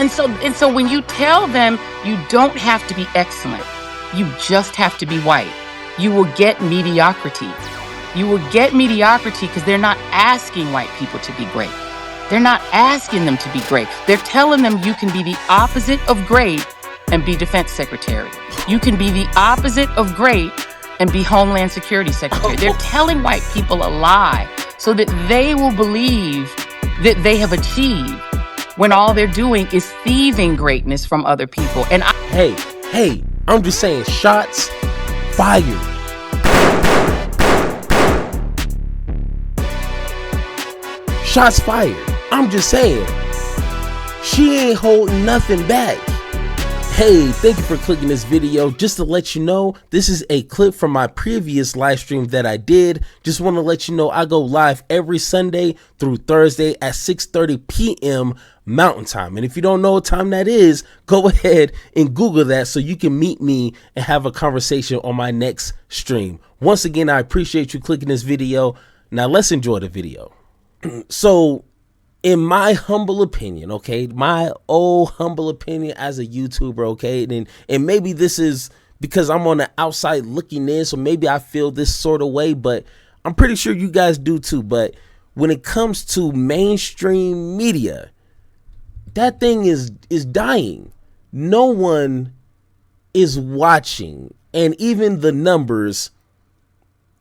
And so when you tell them you don't have to be excellent, you just have to be white, you will get mediocrity. You will get mediocrity because they're not asking white people to be great. They're not asking them to be great. They're telling them you can be the opposite of great and be defense secretary. You can be the opposite of great and be Homeland Security Secretary. They're telling white people a lie so that they will believe that they have achieved when all they're doing is thieving greatness from other people. And Hey, I'm just saying, shots fired. Shots fired. I'm just saying, she ain't holding nothing back. Hey, thank you for clicking this video. Just to let you know, this is a clip from my previous live stream that I did. Just want to let you know I go live every Sunday through Thursday at 6:30 p.m. Mountain Time. And if you don't know what time that is, go ahead and Google that so you can meet me and have a conversation on my next stream. Once again, I appreciate you clicking this video. Now let's enjoy the video. So, in my humble opinion, okay, my old humble opinion as a YouTuber, okay, and maybe this is because I'm on the outside looking in, so maybe I feel this sort of way, but I'm pretty sure you guys do too. But when it comes to mainstream media, that thing is dying. No one is watching, and even the numbers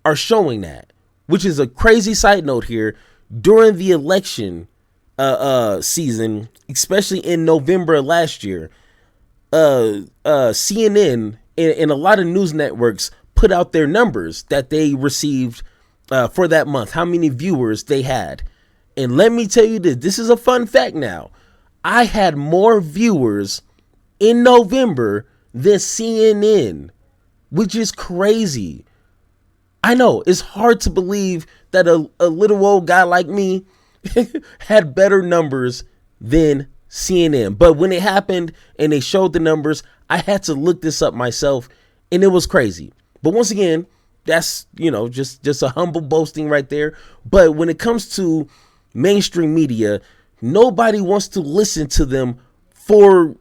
are showing that, which is a crazy side note here. During the election season, especially in November of last year, CNN and a lot of news networks put out their numbers that they received for that month, how many viewers they had. And let me tell you this is a fun fact now. I had more viewers in November than CNN, which is crazy. I know it's hard to believe that a little old guy like me had better numbers than CNN. But when it happened and they showed the numbers, I had to look this up myself, and it was crazy. But once again, that's, just a humble boasting right there. But when it comes to mainstream media, nobody wants to listen to them for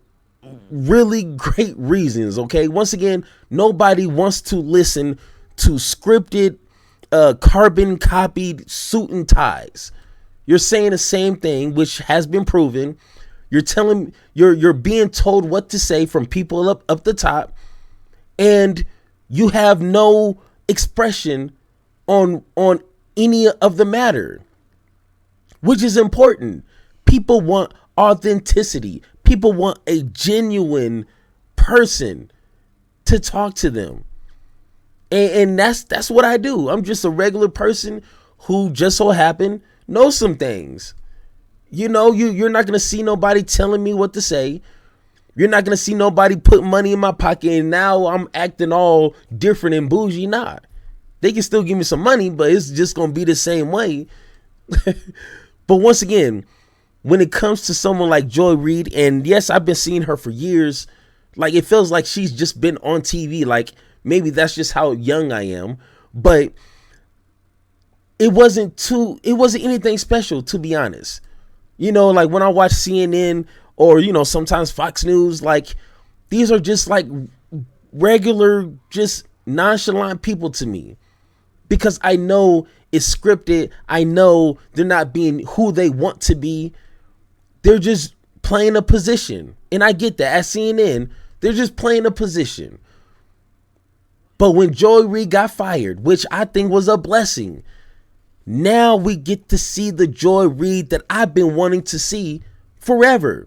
really great reasons, okay? Once again, nobody wants to listen to scripted, carbon copied suit and ties. You're saying the same thing, which has been proven. You're being told what to say from people up the top, and you have no expression on any of the matter, which is important. People want authenticity. People want a genuine person to talk to them. And that's what I do. I'm just a regular person who just so happened knows some things. You're not going to see nobody telling me what to say. You're not going to see nobody put money in my pocket and now I'm acting all different and bougie. Nah, they can still give me some money, but it's just going to be the same way. But once again, when it comes to someone like Joy Reid, and yes, I've been seeing her for years. Like, it feels like she's just been on TV. Like, maybe that's just how young I am, but it wasn't anything special, to be honest. Like when I watch CNN or, sometimes Fox News, like these are just like regular, just nonchalant people to me, because I know it's scripted. I know they're not being who they want to be. They're just playing a position. And I get that. At CNN, they're just playing a position. But when Joy Reid got fired, which I think was a blessing, now we get to see the Joy Reid that I've been wanting to see forever.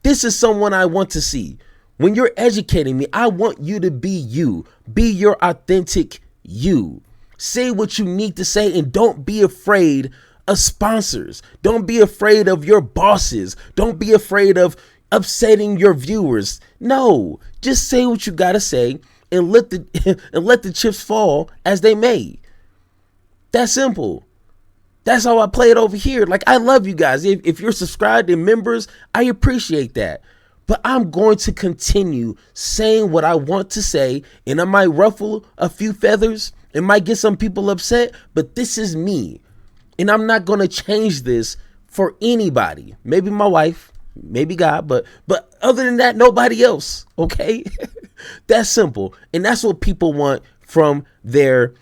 This is someone I want to see. When you're educating me, I want you to be you. Be your authentic you. Say what you need to say, and don't be afraid of sponsors. Don't be afraid of your bosses. Don't be afraid of upsetting your viewers. No, just say what you got to say. And let the chips fall as they may. That's simple. That's how I play it over here. Like, I love you guys. If you're subscribed and members, I appreciate that. But I'm going to continue saying what I want to say, and I might ruffle a few feathers. It might get some people upset, but this is me. And I'm not going to change this for anybody. Maybe my wife, maybe God, but other than that, nobody else. Okay, that's simple, and that's what people want from their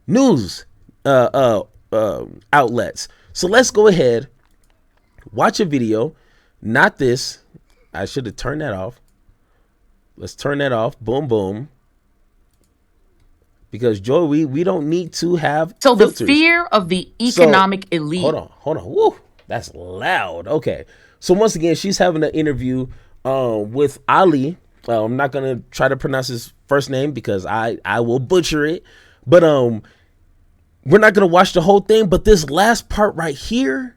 news outlets. So let's go ahead, watch a video. Not this. I should have turned that off. Let's turn that off. Boom, boom. Because Joy, we don't need to have So the filters. fear of the So economic elite. hold on. Woo, that's loud. Okay. So once again, she's having an interview with Ali. I'm not gonna try to pronounce his first name because I will butcher it. But we're not gonna watch the whole thing. But this last part right here,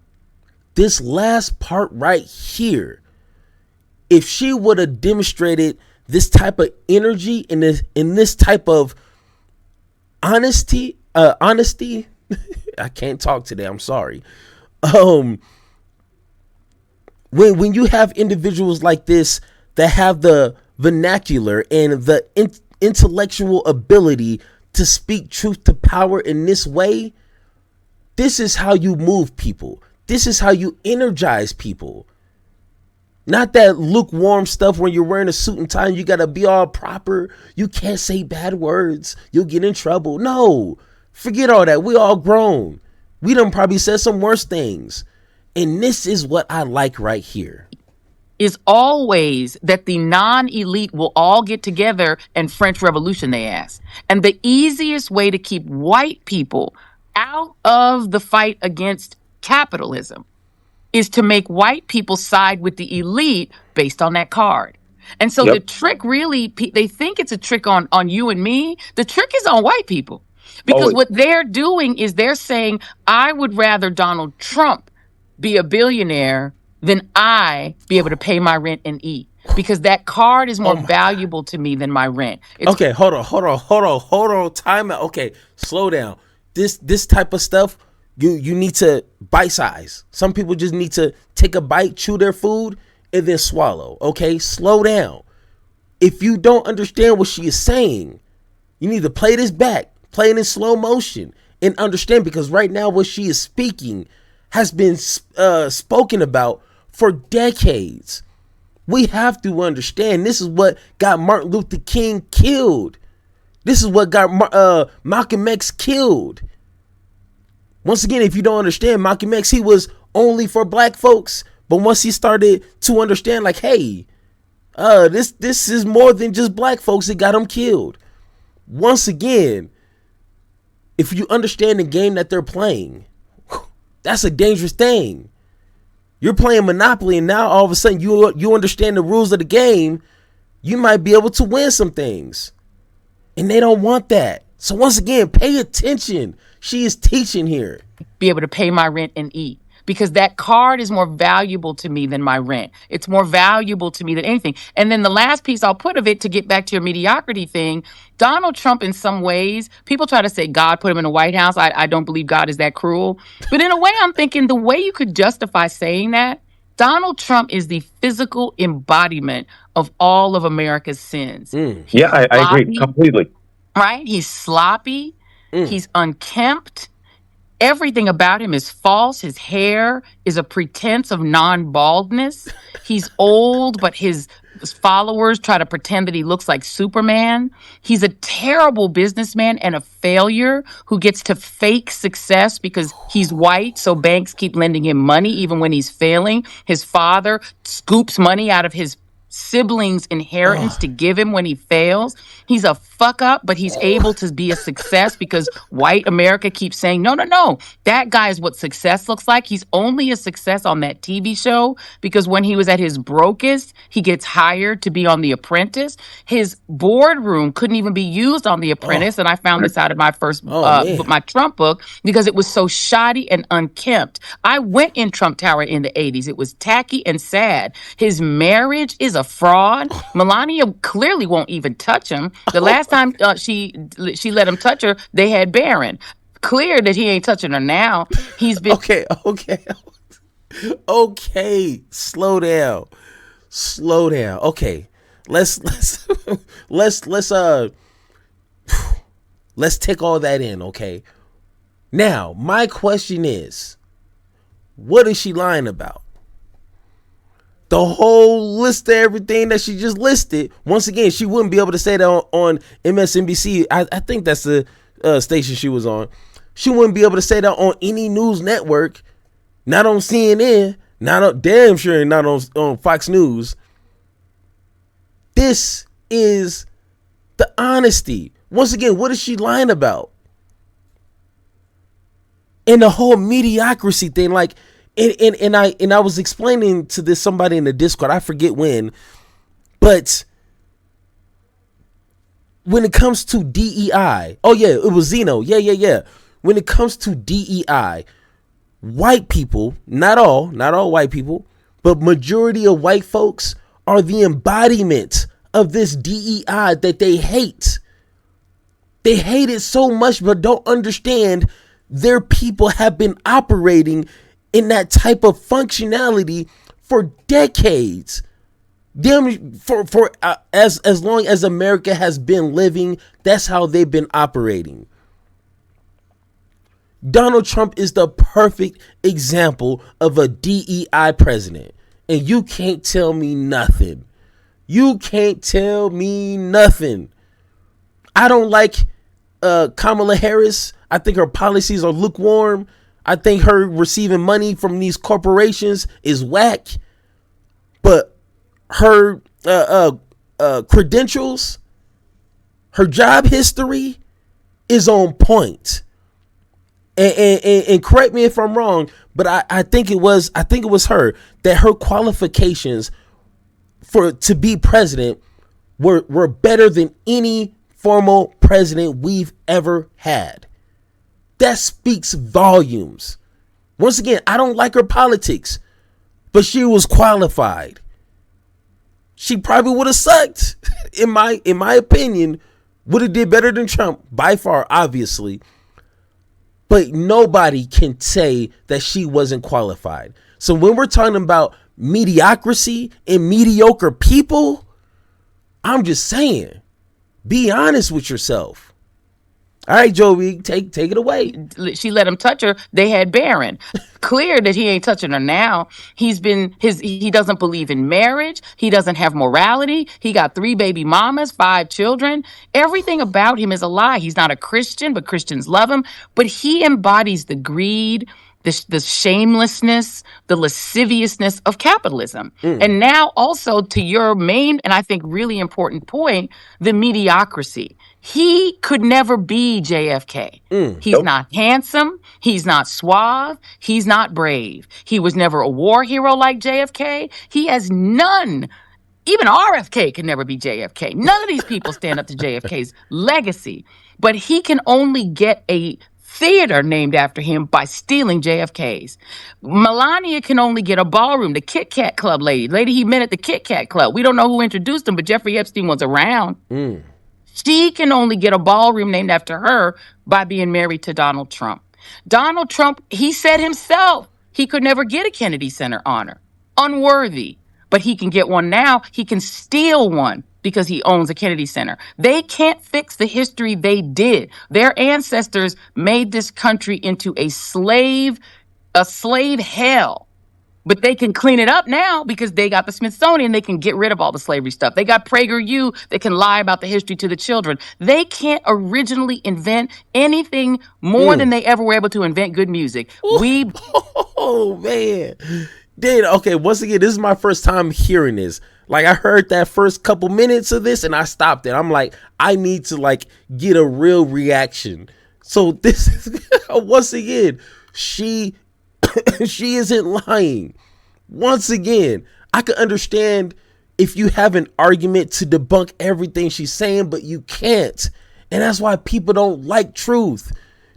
if she would have demonstrated this type of energy and this type of honesty, I can't talk today. I'm sorry. When you have individuals like this that have the vernacular and the intellectual ability to speak truth to power in this way, this is how you move people. This is how you energize people. Not that lukewarm stuff when you're wearing a suit and tie and you got to be all proper. You can't say bad words. You'll get in trouble. No, forget all that. We all grown. We done probably said some worse things. And this is what I like right here. Is always that the non-elite will all get together and French Revolution they ass. And the easiest way to keep white people out of the fight against capitalism is to make white people side with the elite based on that card. And so the trick really, they think it's a trick on you and me. The trick is on white people. Because what they're doing is they're saying, I would rather Donald Trump be a billionaire than I be able to pay my rent and eat. Because that card is more valuable to me than my rent. Okay, hold on. Time out. Okay, slow down. This type of stuff, you need to bite size. Some people just need to take a bite, chew their food, and then swallow. Okay, slow down. If you don't understand what she is saying, you need to play this back, play it in slow motion, and understand, because right now what she is speaking has been spoken about for decades. We have to understand this is what got Martin Luther King killed. This is what got Malcolm X killed. Once again, if you don't understand, Malcolm X, he was only for black folks. But once he started to understand, like, hey, this is more than just black folks that got him killed. Once again, if you understand the game that they're playing, that's a dangerous thing. You're playing Monopoly, and now all of a sudden you understand the rules of the game. You might be able to win some things. And they don't want that. So once again, pay attention. She is teaching here. Be able to pay my rent and eat. Because that card is more valuable to me than my rent. It's more valuable to me than anything. And then the last piece I'll put of it, to get back to your mediocrity thing, Donald Trump, in some ways, people try to say God put him in the White House. I don't believe God is that cruel. But in a way, I'm thinking the way you could justify saying that, Donald Trump is the physical embodiment of all of America's sins. Yeah, I agree completely. Right? He's sloppy. He's unkempt. Everything about him is false. His hair is a pretense of non-baldness. He's old, but his followers try to pretend that he looks like Superman. He's a terrible businessman and a failure who gets to fake success because he's white, so banks keep lending him money even when he's failing. His father scoops money out of his siblings' inheritance to give him when he fails. He's a fuck up, but he's able to be a success because white America keeps saying, no, that guy is what success looks like. He's only a success on that TV show because when he was at his brokest, he gets hired to be on The Apprentice. His boardroom couldn't even be used on The Apprentice, and I found this out in my first my Trump book because it was so shoddy and unkempt. I went in Trump Tower in the 80s. It was tacky and sad. His marriage is a fraud. Melania clearly won't even touch him. The last time she let him touch her, they had Barron. Clear that he ain't touching her now. He's been okay. Slow down. Okay, let's take all that in. Okay, now my question is, what is she lying about? The whole list of everything that she just listed. Once again, she wouldn't be able to say that on MSNBC. I think that's the station she was on. She wouldn't be able to say that on any news network. Not on CNN. Not on, damn sure not on Fox News. This is the honesty. Once again, what is she lying about? And the whole mediocrity thing, like, and I was explaining to this somebody in the Discord, I forget when, but when it comes to DEI, oh yeah, it was Zeno, yeah. When it comes to DEI, white people, not all white people, but majority of white folks are the embodiment of this DEI that they hate. They hate it so much, but don't understand their people have been operating in that type of functionality for decades. Them for as long as America has been living, that's how they've been operating. Donald Trump is the perfect example of a DEI president, and you can't tell me nothing. You can't tell me nothing. I don't like Kamala Harris. I think her policies are lukewarm. I think her receiving money from these corporations is whack. But her credentials, her job history is on point. And correct me if I'm wrong, but I think it was her that her qualifications to be president were better than any formal president we've ever had. That speaks volumes. Once again, I don't like her politics, but she was qualified. She probably would have sucked, in my opinion. Would have did better than Trump by far, obviously. But nobody can say that she wasn't qualified. So when we're talking about mediocrity and mediocre people, I'm just saying, be honest with yourself. All right, Joey, take it away. She let him touch her. They had Barron. Clear that he ain't touching her now. He doesn't believe in marriage. He doesn't have morality. He got 3 baby mamas, 5 children. Everything about him is a lie. He's not a Christian, but Christians love him. But he embodies the greed, the shamelessness, the lasciviousness of capitalism. And now also to your main, and I think really important point, the mediocrity. He could never be JFK. He's not handsome. He's not suave. He's not brave. He was never a war hero like JFK. He has none. Even RFK can never be JFK. None of these people stand up to JFK's legacy. But he can only get a theater named after him by stealing JFK's. Melania can only get a ballroom, the Kit Kat Club lady he met at the Kit Kat Club. We don't know who introduced him, but Jeffrey Epstein was around. She can only get a ballroom named after her by being married to Donald Trump. Donald Trump, he said himself, he could never get a Kennedy Center honor. Unworthy. But he can get one now. He can steal one because he owns a Kennedy Center. They can't fix the history they did. Their ancestors made this country into a slave hell. But they can clean it up now because they got the Smithsonian. They can get rid of all the slavery stuff. They got PragerU that can lie about the history to the children. They can't originally invent anything more than they ever were able to invent good music. Oh, man. Dude, okay, once again, this is my first time hearing this. Like, I heard that first couple minutes of this and I stopped it. I'm like, I need to, like, get a real reaction. So this is, once again, she isn't lying. Once again, I can understand if you have an argument to debunk everything she's saying, but you can't. And that's why people don't like truth.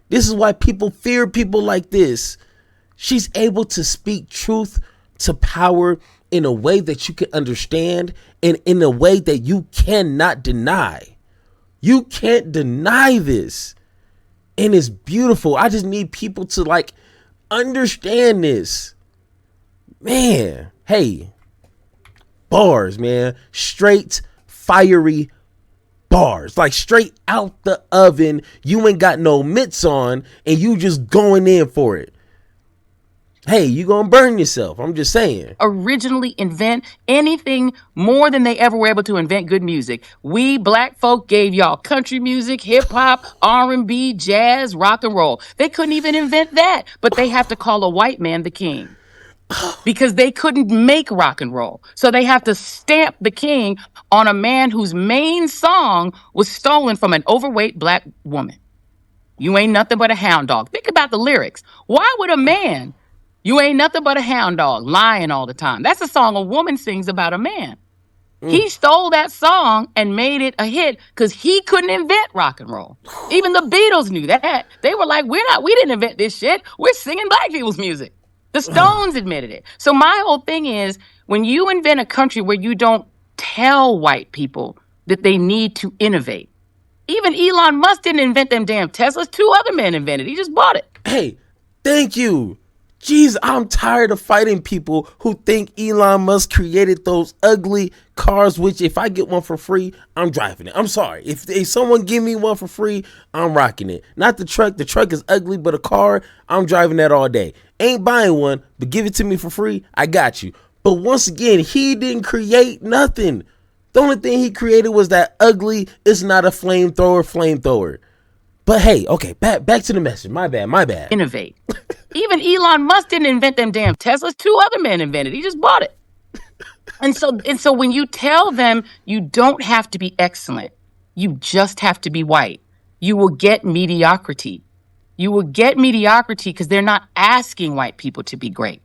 This is why people fear people like this. She's able to speak truth to power in a way that you can understand and in a way that you cannot deny. You can't deny this. And it's beautiful. I just need people to, like, understand this. Man, hey, bars, man. Straight fiery bars. Like, straight out the oven. You ain't got no mitts on and you just going in for it. Hey, you gonna burn yourself. I'm just saying. Originally invent anything more than they ever were able to invent good music. We black folk gave y'all country music, hip hop, R&B, jazz, rock and roll. They couldn't even invent that, but they have to call a white man the king because they couldn't make rock and roll. So they have to stamp the king on a man whose main song was stolen from an overweight black woman. You ain't nothing but a hound dog. Think about the lyrics. Why would a man, you ain't nothing but a hound dog, lying all the time? That's a song a woman sings about a man. He stole that song and made it a hit because he couldn't invent rock and roll. Even the Beatles knew that. They were like, we didn't invent this shit. We're singing black people's music. The Stones admitted it. So my whole thing is when you invent a country where you don't tell white people that they need to innovate. Even Elon Musk didn't invent them damn Teslas. Two other men invented it. He just bought it. Hey, thank you. Jeez, I'm tired of fighting people who think Elon Musk created those ugly cars, which if I get one for free, I'm driving it. I'm sorry. If someone give me one for free, I'm rocking it. Not the truck. The truck is ugly, but a car, I'm driving that all day. Ain't buying one, but give it to me for free. I got you. But once again, he didn't create nothing. The only thing he created was that ugly, it's not a flamethrower. But hey, okay, back to the message. My bad. Innovate. Even Elon Musk didn't invent them damn Teslas. Two other men invented it. He just bought it. And so when you tell them you don't have to be excellent, you just have to be white, you will get mediocrity. You will get mediocrity because they're not asking white people to be great.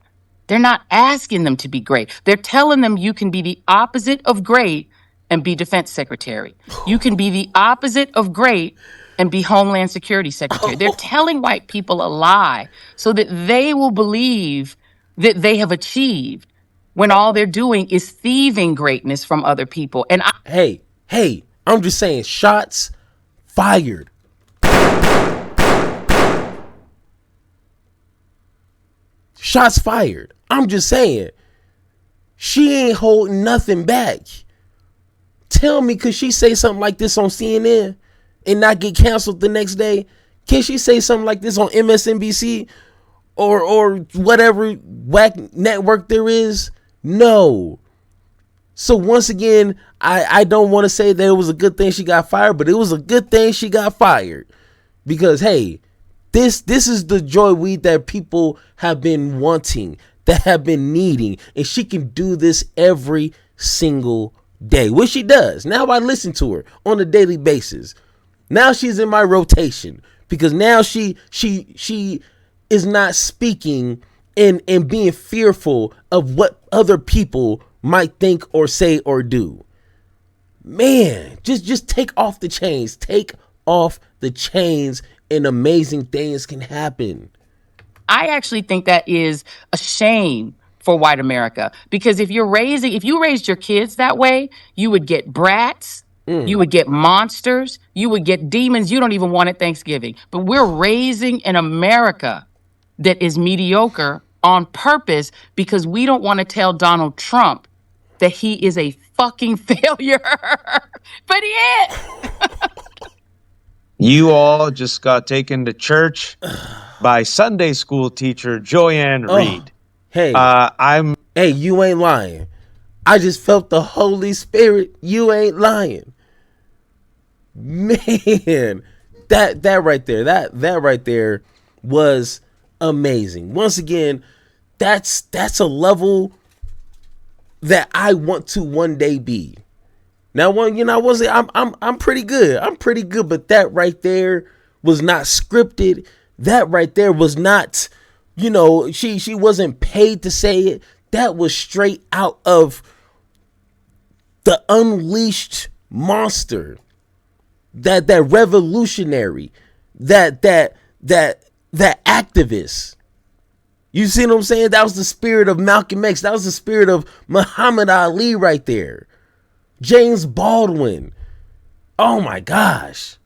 They're not asking them to be great. They're telling them you can be the opposite of great and be defense secretary. You can be the opposite of great and be Homeland Security Secretary. They're telling white people a lie so that they will believe that they have achieved when all they're doing is thieving greatness from other people. And hey, I'm just saying, shots fired. Shots fired. I'm just saying, she ain't holding nothing back. Tell me, could she say something like this on CNN and not get canceled the next day? Can she say something like this on MSNBC or whatever whack network there is? No. So once again, I don't want to say that it was a good thing she got fired, but it was a good thing she got fired. Because hey, this is the joy weed that people have been wanting, that have been needing, and she can do this every single day, which she does. Now I listen to her on a daily basis. Now she's in my rotation because now she is not speaking and being fearful of what other people might think or say or do. Man, just take off the chains. Take off the chains and amazing things can happen. I actually think that is a shame for white America, because if you raised your kids that way, you would get brats, you would get monsters, you would get demons you don't even want at Thanksgiving. But we're raising an America that is mediocre on purpose because we don't want to tell Donald Trump that he is a fucking failure. But he is. You all just got taken to church by Sunday school teacher Joanne Reid. Hey, Hey, you ain't lying. I just felt the Holy Spirit. You ain't lying. Man, that right there was amazing. Once again, that's a level that I want to one day be. Now, I'm pretty good. I'm pretty good, but that right there was not scripted. That right there was not, she wasn't paid to say it. That was straight out of the unleashed monster. That revolutionary, that activist. You see what I'm saying? That was the spirit of Malcolm X. That was the spirit of Muhammad Ali right there. James Baldwin. Oh my gosh.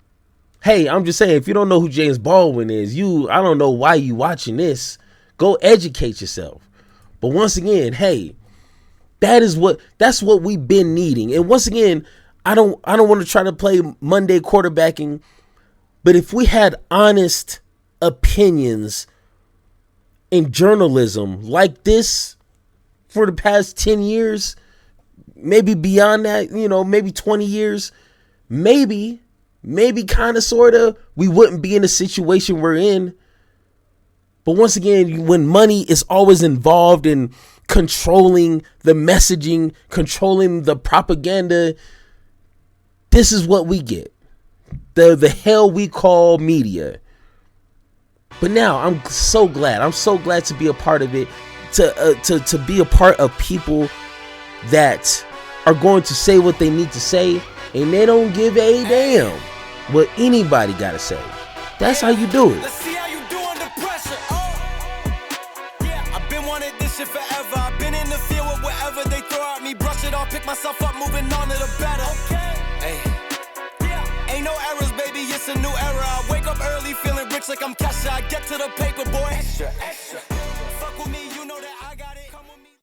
Hey, I'm just saying, if you don't know who James Baldwin is, I don't know why you watching this. Go educate yourself. But once again, hey, that's what we've been needing. And once again, I don't want to try to play Monday quarterbacking, but if we had honest opinions in journalism like this for the past 10 years, maybe beyond that, maybe 20 years, maybe kind of, sort of, we wouldn't be in the situation we're in. But once again, when money is always involved in controlling the messaging, controlling the propaganda, this is what we get. The hell we call media. But now I'm so glad to be a part of it, to be a part of people that are going to say what they need to say, and they don't give a damn what anybody gotta say. That's how you do it. Let's see how you do under pressure. Yeah, I've been wanting this shit forever. I've been in the field with whatever they throw at me. Brush it off, pick myself up, moving on to the better. Hey. Ain't no errors, baby, it's a new era. I wake up early, feeling rich like I'm Kesha. I get to the paper, boy.